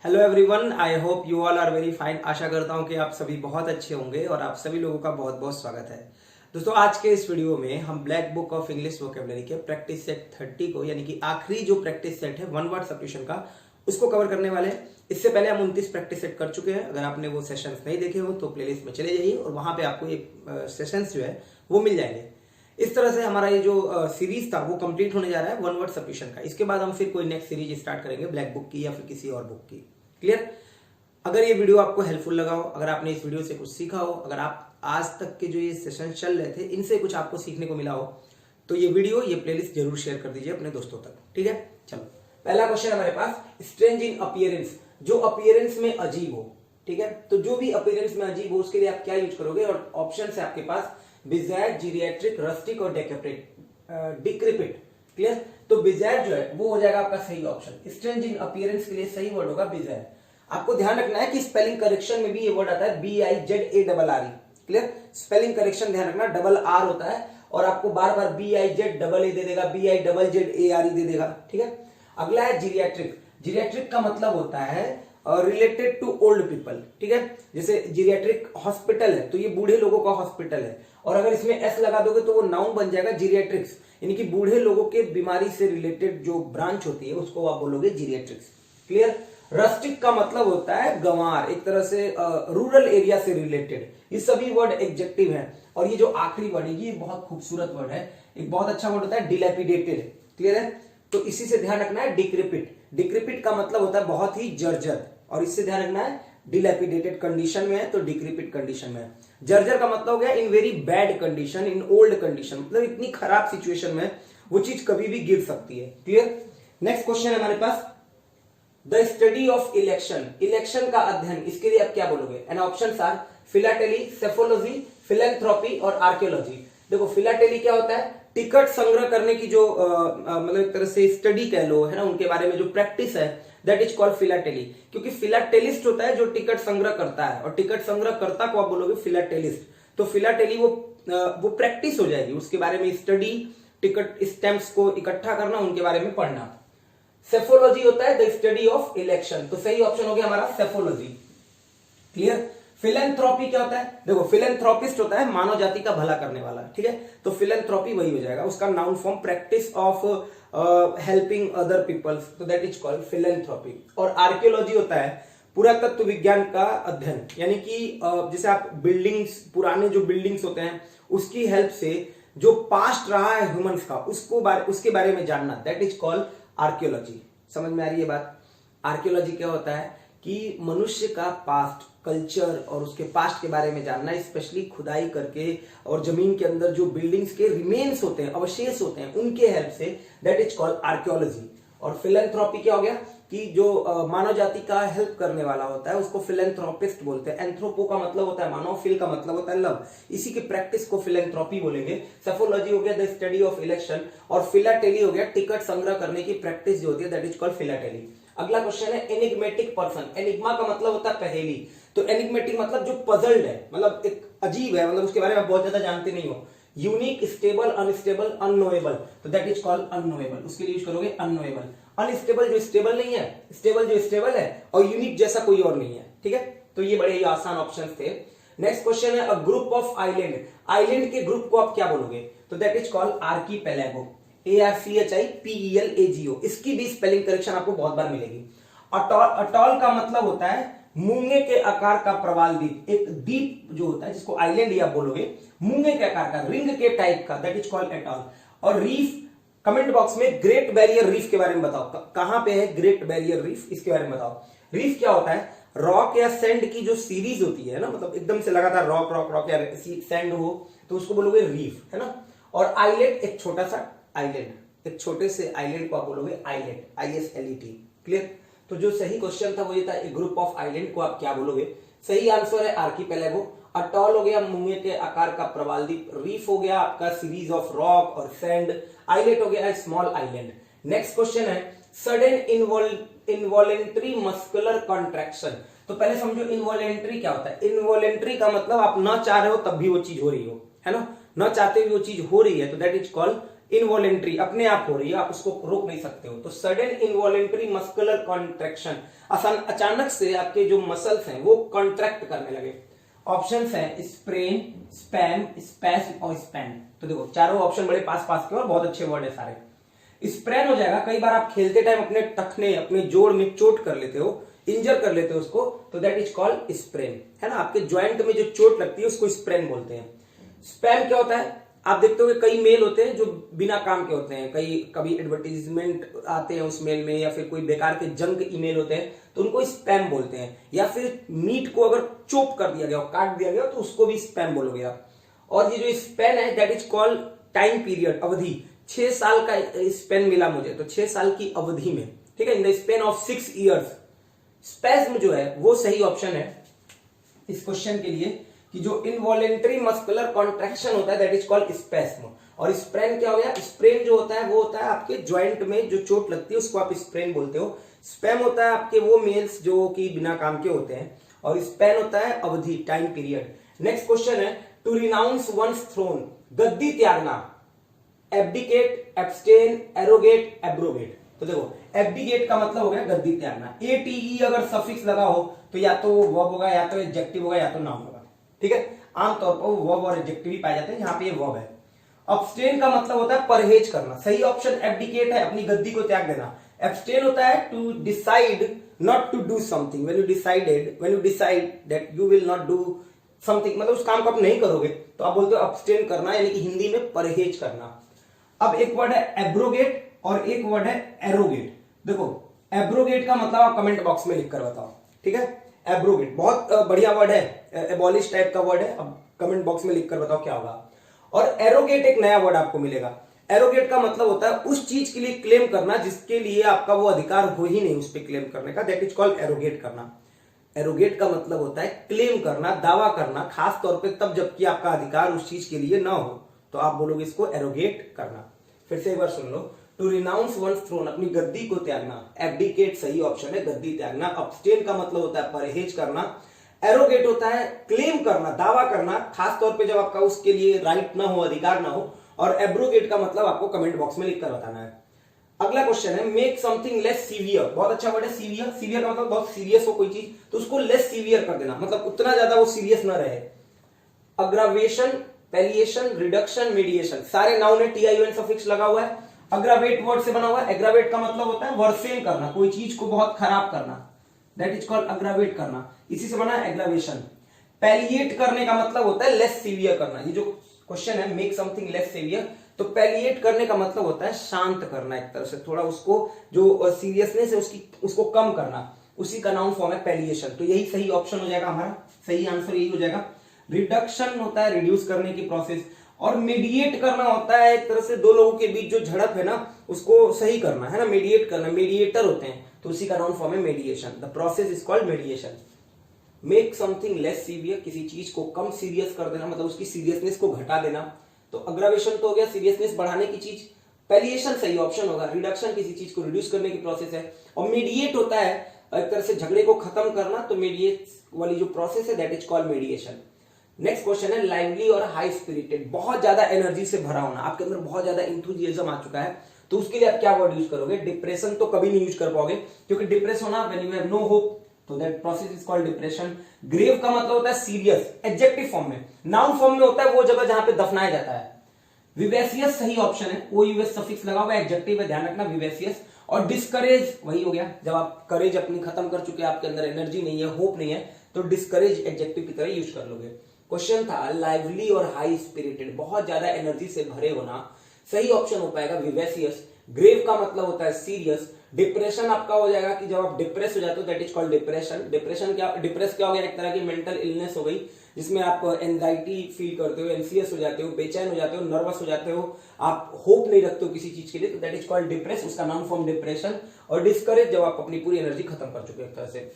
Hello everyone, I hope you all are very fine. आशा करता हूं कि आप सभी बहुत अच्छे होंगे और आप सभी लोगों का बहुत बहुत स्वागत है। दोस्तों, आज के इस वीडियो में हम black book of English vocabulary के प्रैक्टिस सेट 30 को, यानी कि आखिरी जो प्रैक्टिस सेट है वन वर्ड सब्स्टिट्यूशन का, उसको कवर करने वाले हैं। इससे पहले हम 29 प्रैक्टिस सेट कर चुके हैं। अगर आपने वो सेशंस नहीं देखे हो तो प्लेलिस्ट में चले जाइए और वहां पे आपको ये सेशंस जो है वो मिल जाएंगे। इस तरह से हमारा ये जो सीरीज था वो कंप्लीट होने जा रहा है वन वर्ड सब्स्टिट्यूशन का। इसके बाद हम फिर कोई नेक्स्ट सीरीज स्टार्ट करेंगे ब्लैक बुक की या फिर किसी और बुक की। क्लियर? अगर ये वीडियो आपको हेल्पफुल लगा हो, अगर आपने इस वीडियो से कुछ सीखा हो, अगर आप आज तक के जो ये सेशन चल रहे थे इनसे कुछ आपको सीखने को मिला हो, तो ये वीडियो, ये प्लेलिस्ट जरूर शेयर कर दीजिए अपने दोस्तों तक। ठीक है, चलो पहला क्वेश्चन हमारे पास, स्ट्रेंज इन अपीयरेंस, जो अपीयरेंस में अजीब हो। ठीक है, तो जो भी अपीयरेंस में अजीब हो उसके लिए आप क्या यूज करोगे? और ऑप्शन है आपके पास बिजार्ड, जीरियाट्रिक, रस्टिक और डिक्रिपिट। क्लियर? तो बिजार्ड जो है वो हो जाएगा आपका सही ऑप्शन। स्ट्रेंज इन अपीयरेंस के लिए सही वर्ड होगा बिजार्ड। आपको ध्यान रखना है कि स्पेलिंग करेक्शन में भी ये वर्ड आता है BIZARRE। क्लियर? स्पेलिंग करेक्शन ध्यान रखना, डबल आर होता है और आपको बार बार BIZAA दे देगा, BIZZARE दे देगा। ठीक है, अगला है जीरियाट्रिक। जीरियाट्रिक का मतलब होता है रिलेटेड टू ओल्ड पीपल। ठीक है, जैसे जीरियाट्रिक हॉस्पिटल है तो ये बूढ़े लोगों का हॉस्पिटल है, और अगर इसमें एस लगा दोगे तो वो नाउन बन जाएगा जीरियाट्रिक्स, यानी कि बूढ़े लोगों के बीमारी से रिलेटेड जो ब्रांच होती है उसको आप बोलोगे जीरियाट्रिक्स। क्लियर? रस्टिक का मतलब होता है गंवार, एक तरह से रूरल एरिया से रिलेटेड। ये सभी वर्ड एडजेक्टिव हैं। और ये जो आखिरी वर्ड है ये बहुत खूबसूरत वर्ड है, एक बहुत अच्छा वर्ड होता है डिलैपिडेटेड। क्लियर है? तो इसी से ध्यान रखना है डिक्रिपिट। डिक्रिपिट का मतलब होता है बहुत ही जर्जर, और इससे ध्यान रखना है डिलैपिडेटेड कंडीशन में है तो डिक्रिपिट कंडीशन में है। जर्जर का मतलब हो गया in very bad condition, in old condition, मतलब इतनी खराब सिचुएशन में वो चीज कभी भी गिर सकती है। क्लियर? नेक्स्ट क्वेश्चन है हमारे पास, the study of election, election का अध्ययन, इसके लिए आप क्या बोलोगे? And options are philately, psephology, philanthropy और आर्कियोलॉजी। देखो, फिलाटेली क्या होता है? टिकट संग्रह करने की जो मतलब एक तरह से स्टडी कह लो, है ना, उनके बारे में जो प्रैक्टिस है, दैट इज कॉल्ड फिलाटेली। क्योंकि फिलाटेलिस्ट होता है जो टिकट संग्रह करता है, और टिकट संग्रह करता को आप बोलोगे फिलाटेलिस्ट। तो फिलाटेली वो प्रैक्टिस हो जाएगी, उसके बारे में स्टडी, टिकट स्टैंप्स को इकट्ठा करना, उनके बारे में पढ़ना। सेफोलॉजी होता है द स्टडी ऑफ इलेक्शन, तो सही ऑप्शन हो गया हमारा सेफोलॉजी। क्लियर? फिलैंथ्रोपी क्या होता है? देखो, फिलैंथ्रोपिस्ट होता है मानव जाति का भला करने वाला। ठीक है, तो फिलैंथ्रोपी वही हो जाएगा, उसका noun form practice of helping other peoples, तो दैट इज कॉल्ड फिलैंथ्रोपी। और आर्कियोलॉजी होता है पुरातत्व विज्ञान का अध्ययन, यानी कि जैसे आप बिल्डिंग्स, पुराने जो बिल्डिंग्स होते हैं उसकी हेल्प से जो पास्ट रहा है ह्यूमंस का उसके बारे में जानना, दैट इज कॉल्ड आर्कियोलॉजी। समझ में आ रही है बात? आर्कियोलॉजी क्या होता है कि मनुष्य का पास्ट, कल्चर और उसके पास्ट के बारे में जानना, स्पेशली खुदाई करके और जमीन के अंदर जो बिल्डिंग्स के रिमेन्स होते हैं, अवशेष होते हैं, उनके हेल्प से, दैट इज कॉल्ड आर्कियोलॉजी। और फिलैंथ्रोपी क्या हो गया कि जो मानव जाति का हेल्प करने वाला होता है उसको फिलैंथ्रोपिस्ट बोलते हैं। एंथ्रोपो का मतलब होता है मानव, फिल का मतलब होता है लव, इसी की प्रैक्टिस को फिलैंथ्रोपी बोलेंगे। सेफोलॉजी हो गया द स्टडी ऑफ इलेक्शन, और फिलाटेली हो गया टिकट संग्रह करने की प्रैक्टिस जो होती है, दैट इज कॉल्ड फिलाटेली। अगला क्वेश्चन है एनिग्मेटिक पर्सन। एनिग्मा का मतलब होता है पहेली, तो एनिग्मेटिक मतलब जो पजल्ड है, मतलब एक अजीब है, मतलब उसके बारे में बहुत ज्यादा जानते नहीं हो। यूनिक, स्टेबल, अनस्टेबल, अननोएबल, तो दैट इज कॉल्ड अननोएबल, उसके लिए यूज करोगे अननोएबल। अनस्टेबल जो स्टेबल नहीं है, स्टेबल जो स्टेबल है, और यूनिक जैसा कोई और नहीं है। ठीक है, तो ये बड़े ही आसान ऑप्शंस थे। नेक्स्ट क्वेश्चन है a group of island. Island के ग्रुप को आप क्या बोलोगे? तो that is called archipelago, ARCHIPELAGO। इसकी भी स्पेलिंग करेक्शन आपको बहुत बार मिलेगी। अटॉल का मतलब होता है मूंगे के आकार का प्रवाल द्वीप, एक द्वीप जो होता है जिसको आइलैंड या बोलोगे, मूंगे के आकार का, रिंग के टाइप का, दैट इज कॉल्ड अटॉल। और रीफ, कमेंट बॉक्स में ग्रेट बैरियर रीफ के बारे में बताओ, कहां पे है ग्रेट बैरियर रीफ, इसके बारे में बताओ। रीफ क्या होता है? रॉक या सैंड की जो सीरीज होती है ना, मतलब एकदम से लगातार रॉक रॉक रॉक या सैंड हो तो उसको बोलोगे रीफ, है ना। और आइलैंड एक छोटा सा आइलैंड, एक छोटे से आइलैंड को आप बोलोगे आइलैंड, ISLET। क्लियर? तो जो सही क्वेश्चन था वो ये था, एक ग्रुप ऑफ आइलैंड को आप क्या बोलोगे? सही आंसर है आर्कीपेलागो। अटॉल हो गया मूंगे के आकार का प्रवाल द्वीप, रीफ हो गया आपका सीरीज ऑफ रॉक और सैंड, आइलैंड हो गया स्मॉल आइलैंड। नेक्स्ट क्वेश्चन है सडन इनवॉलेंट्री मस्कुलर कॉन्ट्रैक्शन। तो पहले समझो इनवॉलेंट्री क्या होता है। इनवॉलेंट्री का मतलब आप ना चाह रहे हो तब भी वो चीज हो रही हो, है ना, न चाहते हुए वो चीज हो रही है, तो दैट इज कॉल्ड इनवॉलेंट्री, अपने आप हो रही है, आप उसको रोक नहीं सकते हो। तो सडन इनवॉलेंट्री मस्कुलर कॉन्ट्रैक्शन, अचानक से आपके जो मसल्स हैं वो कॉन्ट्रैक्ट करने लगे। ऑप्शंस हैं स्प्रेन, स्पैम, स्पैस्म और स्पैन। तो देखो चारों ऑप्शन बड़े पास पास के और बहुत अच्छे वर्ड है सारे। स्प्रेन हो जाएगा, कई बार आप खेलते टाइम अपने टखने, अपने जोड़ में चोट कर लेते हो, इंजर कर लेते हो उसको, तो दैट इज कॉल्ड स्प्रेन, है ना। आपके ज्वाइंट में जो चोट लगती है उसको स्प्रेन बोलते हैं। स्पैम क्या होता है, आप देखते हो कई मेल होते हैं जो बिना काम के होते हैं, कभी एडवर्टीजमेंट आते हैं उस मेल में, या फिर कोई बेकार के जंक ईमेल होते हैं तो उनको स्पैम बोलते हैं। या फिर मीट को अगर चोप कर दिया गया, काट दिया गया, तो उसको भी स्पैम बोलोगे आप। और ये जो स्पैन है that is called time period, अवधि। 6 साल का स्पेन मिला मुझे, तो 6 साल की अवधि में, ठीक है, in the span of 6 years. Spasm जो है वो सही ऑप्शन है इस क्वेश्चन के लिए, कि जो इनवॉलेंटरी मस्कुलर कॉन्ट्रैक्शन होता है दैट इज कॉल्ड स्पैस्म। और स्प्रेन क्या हो गया, स्प्रेन जो होता है वो होता है आपके ज्वाइंट में जो चोट लगती है उसको आप स्प्रेन बोलते हो। स्पैम होता है आपके वो मेल्स जो कि बिना काम के होते हैं, और स्पैन होता है अवधि, टाइम पीरियड। नेक्स्ट क्वेश्चन है टू रिनाउंस वंस थ्रोन, गद्दी त्यागना, एब्डिकेट, एब्सटेन, एरोगेट, एब्रोगेट। तो देखो एब्डिकेट का मतलब हो गया गद्दी त्यागना। एटीई अगर सफिक्स लगा हो तो या तो वर्ब होगा, या तो एडजेक्टिव होगा, या तो नाउन होगा, ठीक है। आमतौर पर वर्ब और एडजेक्टिव ही पाए जाते हैं, यहाँ पे ये वर्ब है। अब्सटेन का मतलब होता है परहेज करना, सही ऑप्शन एब्डिकेट है, अपनी गद्दी को त्याग देना। एब्सटेन होता है to decide not to do something, when you decide that you will not do something, मतलब उस काम को आप नहीं करोगे तो आप बोलते हो अब्सटेन करना, यानी कि हिंदी में परहेज करना। अब एक वर्ड है एब्रोगेट और एक वर्ड है एरोगेट। देखो एब्रोगेट का मतलब आप कमेंट बॉक्स में लिख कर बताओ, ठीक है। एब्रोगेट बहुत बढ़िया वर्ड है, एबॉलिश टाइप का वर्ड है, अब कमेंट बॉक्स में लिख कर बताओ क्या होगा। और एरोगेट एक नया वर्ड आपको मिलेगा। एरोगेट का मतलब होता है उस चीज के लिए क्लेम करना जिसके लिए आपका वो अधिकार हो ही नहीं उस पर क्लेम करने का, दैट इज कॉल्ड एरोगेट करना। एरोगेट का मतलब होता है क्लेम करना, दावा करना, खास तौर पे तब जबकि आपका अधिकार उस चीज के लिए ना हो, तो आप बोलोगे इसको एरोगेट करना। फिर से एक बार सुन लो, टू रिनाउंस वंस थ्रोन, अपनी गद्दी को त्यागना। एब्डिकेट सही ऑप्शन है, गद्दी त्यागना। अब्सटेन का मतलब होता है परहेज करना। एरोगेट होता है क्लेम करना, दावा करना, खास तौर पे जब आपका उसके लिए राइट ना हो, अधिकार ना हो। और एब्रोगेट का मतलब आपको कमेंट बॉक्स में लिखकर बताना है। अगला क्वेश्चन है मेक समथिंग लेस सीवियर, बहुत अच्छा वर्ड है सीवियर। सीवियर का मतलब बहुत सीरियस हो कोई चीज तो उसको लेस सीवियर कर देना, मतलब उतना ज्यादा वो सीरियस ना रहे। अग्रावेशन, पैलिएशन, रिडक्शन, मीडिएशन, सारे नाउन है, टीआईओएन सफिक्स लगा हुआ है। अग्रावेट वर्ड से बना हुआ है। एग्रावेट का मतलब होता है वर्सेन करना, कोई चीज को बहुत खराब करना, दैट इज कॉल्ड अग्रावेट करना, इसी से बना है एग्रावेशन। पैलिएट करने का मतलब होता है लेस सीवियर करना। ये जो क्वेश्चन है मेक समथिंग लेस सीवियर, तो पैलिएट करने का मतलब होता है शांत करना, एक तरह से थोड़ा उसको जो सीरियसनेस है उसको कम करना, उसी का नाउन फॉर्म है पैलिएशन। तो यही सही ऑप्शन हो जाएगा, हमारा सही आंसर यही हो जाएगा। रिडक्शन होता है रिड्यूस करने की प्रोसेस, और मीडिएट करना होता है एक तरह से दो लोगों के बीच जो झड़प है ना उसको सही करना, है ना, मीडिएट करना, मीडिएटर होते हैं, तो उसी का नाउन फॉर्म है mediation. The process is called mediation. Make something less severe, किसी चीज को कम सीरियस कर देना, मतलब उसकी सीरियसनेस को घटा देना। तो अग्रावेशन तो हो गया सीरियसनेस बढ़ाने की चीज, पैलिएशन सही ऑप्शन होगा, रिडक्शन किसी चीज को रिड्यूस करने की प्रोसेस है, और मीडिएट होता है एक तरह से झगड़े को खत्म करना, तो मीडिएट वाली जो प्रोसेस है that is called mediation. Next question है लाइवली और हाई स्पिरिटेड, बहुत ज्यादा एनर्जी से भरा होना, आपके अंदर बहुत ज्यादा इंथुजियाज्म आ चुका है, तो उसके लिए आप क्या वर्ड यूज करोगे। डिप्रेशन तो कभी नहीं यूज कर पाओगे, क्योंकि डिप्रेस होना when you have no hope, तो that process is called depression. Grave का मतलब होता है सीरियस, एडजेक्टिव फॉर्म में, नाउन फॉर्म में होता है वो जगह जहां पे दफनाया जाता है। विवेसियस सही ऑप्शन है, ओ यूएस सफिक्स लगा हुआ है, एडजेक्टिव है, ध्यान रखना विवेसियस। और डिस्करेज वही हो गया, जब आप करेज अपनी खत्म कर चुके, आपके अंदर एनर्जी नहीं है, होप नहीं है, तो डिस्करेज एडजेक्टिव की तरह यूज कर लोगे। क्वेश्चन था लाइवली और हाई स्पिरिटेड, बहुत ज्यादा एनर्जी से भरे होना, सही ऑप्शन हो पाएगा विवेसियस। ग्रेव का मतलब होता है सीरियस। डिप्रेशन आपका हो जाएगा कि जब आप डिप्रेस हो जाते हो, that is called depression. Depression क्या, डिप्रेस क्या हो गया, एक तरह की मेंटल इलनेस हो गई, जिसमें आप एंजाइटी फील करते हो, एंसियस हो जाते हो, बेचैन हो जाते हो, नर्वस हो जाते हो, आप होप नहीं रखते हो किसी चीज के लिए, तो दैट इज कॉल्ड डिप्रेस, उसका नाउन फॉर्म डिप्रेशन। और डिस्करेज जब आप अपनी पूरी एनर्जी खत्म कर चुके एक तरह से।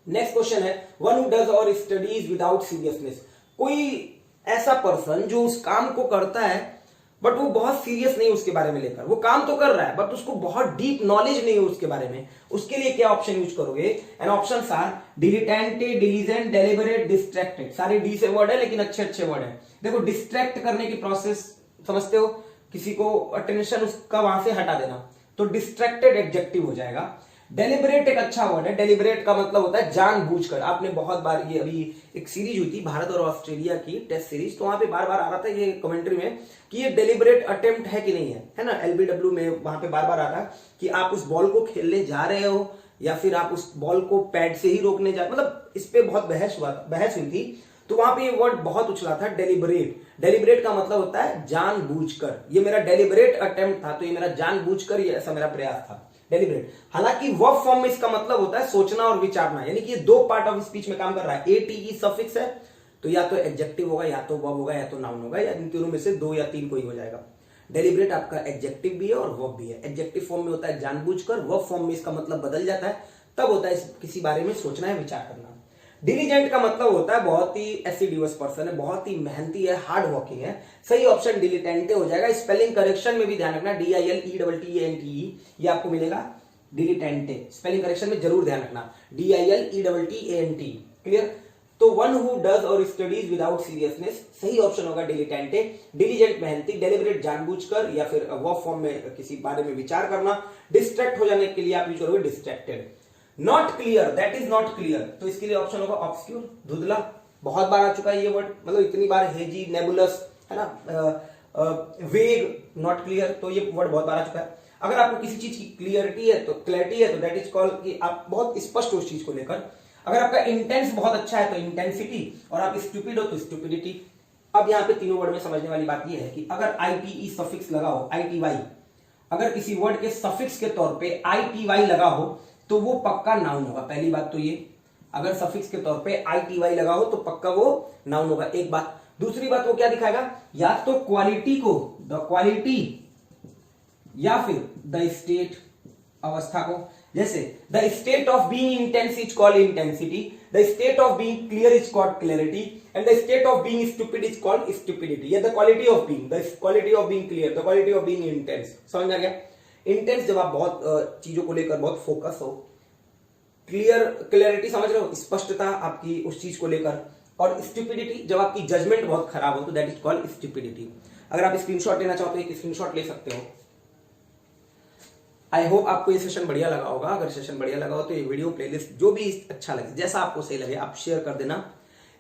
नेक्स्ट क्वेश्चन है वन हु डज और स्टडीज विदाउट सीरियसनेस, कोई ऐसा पर्सन जो उस काम को करता है बट वो बहुत सीरियस नहीं उसके बारे में लेकर, वो काम तो कर रहा है बट उसको बहुत डीप नॉलेज नहीं है उसके बारे में, उसके लिए क्या ऑप्शन यूज करोगे। And options are dilettante, diligent, deliberate, distracted, सारे डी से वर्ड है लेकिन अच्छे अच्छे वर्ड है। देखो डिस्ट्रैक्ट करने की प्रोसेस समझते हो, किसी को अटेंशन उसका वहां से हटा देना, तो डिस्ट्रैक्टेड एडजेक्टिव हो जाएगा। डेलिबरेट एक अच्छा वर्ड है। डेलिबरेट का मतलब होता है जानबूझकर। आपने बहुत बार, ये अभी एक सीरीज हुई थी भारत और ऑस्ट्रेलिया की टेस्ट सीरीज, तो वहां पे बार बार आ रहा था ये कमेंट्री में कि ये डेलिबरेट अटेम्प्ट है कि नहीं है ना। एलबीडब्ल्यू में वहां पे बार बार आ रहा है कि आप उस बॉल को खेलने जा रहे हो या फिर आप उस बॉल को पैड से ही रोकने जा, मतलब इस पे बहुत बहस हुई थी। तो वहां पे ये वर्ड बहुत उछला था, डेलिबरेट। डेलिबरेट का मतलब होता है जानबूझकर। ये मेरा डेलिबरेट अटेम्प्ट था, तो ये मेरा जानबूझकर ये ऐसा मेरा प्रयास था, डेलिबरेट। हालांकि वर्ब फॉर्म में इसका मतलब होता है सोचना और विचारना, यानी कि ये दो पार्ट ऑफ स्पीच में काम कर रहा है। एटी सफिक्स है, तो या तो एडजेक्टिव होगा, या तो वर्ब होगा, या तो नाउन होगा, या इन तीनों में से दो या तीन कोई हो जाएगा। डेलिबरेट आपका एडजेक्टिव भी है और वर्ब भी है। एडजेक्टिव फॉर्म में होता है जानबूझकर, वर्ब फॉर्म में इसका मतलब बदल जाता है, तब होता है किसी बारे में सोचना है, विचार करना। डिलीजेंट का मतलब होता है बहुत ही एसिडियस पर्सन है, बहुत ही मेहनती है, हार्ड वर्किंग है। सही ऑप्शन डिलीटेंटे हो जाएगा। स्पेलिंग करेक्शन में भी ध्यान रखना, DILETTANTE ये आपको मिलेगा डिलीटेंटे। स्पेलिंग करेक्शन में जरूर ध्यान रखना, DILETTANTE। क्लियर? तो वन हु डज और स्टडीज विदाउट सीरियसनेस, सही ऑप्शन होगा डिलीटेंटे। डिलीजेंट मेहनती, डेलिबरेट जानबूझकर, या फिर वर्ब फॉर्म में किसी बारे में विचार करना। डिस्ट्रैक्ट हो जाने के लिए आप यूज करोगे distracted. Not clear, that is not clear, तो इसके लिए ऑप्शन होगा ऑब्स्क्यूर, धुंधला। बहुत बार आ चुका है ये वर्ड, मतलब इतनी बार, हेजी, नेबुलस, है ना, वेग, नॉट क्लियर, तो ये वर्ड बहुत बार आ चुका है। अगर आपको किसी चीज की क्लियरिटी है तो दैट इज कॉल्ड कि आप बहुत स्पष्ट हो उस चीज को लेकर। अगर आपका इंटेंस बहुत अच्छा है तो इंटेंसिटी, और आप स्टूपिड हो तो स्टूपिडिटी। अब यहाँ पे तीनों वर्ड में समझने वाली बात यह है कि अगर ITE सफिक्स लगा हो, ITY, अगर किसी वर्ड के सफिक्स के तौर पे ITY लगा हो तो वो पक्का नाउन होगा। पहली बात तो ये, अगर सफिक्स के तौर पे ITY लगा हो तो पक्का वो नाउन होगा, एक बात। दूसरी बात वो क्या दिखाएगा, या तो क्वालिटी को, द क्वालिटी, या फिर द स्टेट, अवस्था को। जैसे the state of being intense is called intensity, the state of being clear is called clarity, and the state of being stupid is called stupidity. या the quality of being, the quality of being clear, the quality of being intense. समझ में आ गया? Intense जब आप बहुत चीजों को लेकर बहुत फोकस हो, क्लियरिटी समझ रहे हो, स्पष्टता आपकी उस चीज को लेकर, और स्टूपिडिटी जब आपकी जजमेंट बहुत खराब हो तो दैट इज कॉल्ड स्टूपिडिटी। अगर आप स्क्रीनशॉट लेना चाहो तो एक स्क्रीनशॉट ले सकते हो। आई होप आपको ये सेशन बढ़िया लगा होगा। अगर सेशन बढ़िया लगा हो तो ये वीडियो प्लेलिस्ट जो भी अच्छा लगे, जैसा आपको सही लगे, आप शेयर कर देना।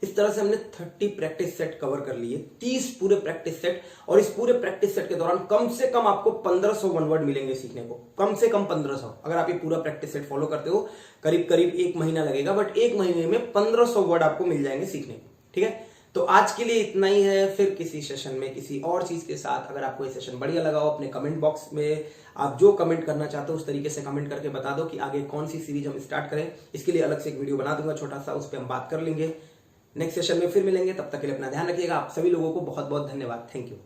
इस तरह से हमने 30 प्रैक्टिस सेट कवर कर लिए, 30 पूरे प्रैक्टिस सेट, और इस पूरे प्रैक्टिस सेट के दौरान कम से कम आपको 1500 वन वर्ड मिलेंगे सीखने को, कम से कम 1500। अगर आप ये पूरा प्रैक्टिस सेट फॉलो करते हो, करीब करीब 1 महीना लगेगा, बट 1 महीने में 1500 वर्ड आपको मिल जाएंगे सीखने को। ठीक है, तो आज के लिए इतना ही है। फिर किसी सेशन में किसी और चीज के साथ, अगर आपको ये सेशन बढ़िया लगा हो, अपने कमेंट बॉक्स में आप जो कमेंट करना चाहते हो उस तरीके से कमेंट करके बता दो कि आगे कौन सी सीरीज हम स्टार्ट करें। इसके लिए अलग से एक वीडियो बना दूंगा छोटा सा, उस पर हम बात कर लेंगे। नेक्स्ट सेशन में फिर मिलेंगे, तब तक के लिए अपना ध्यान रखिएगा। आप सभी लोगों को बहुत बहुत धन्यवाद। Thank you.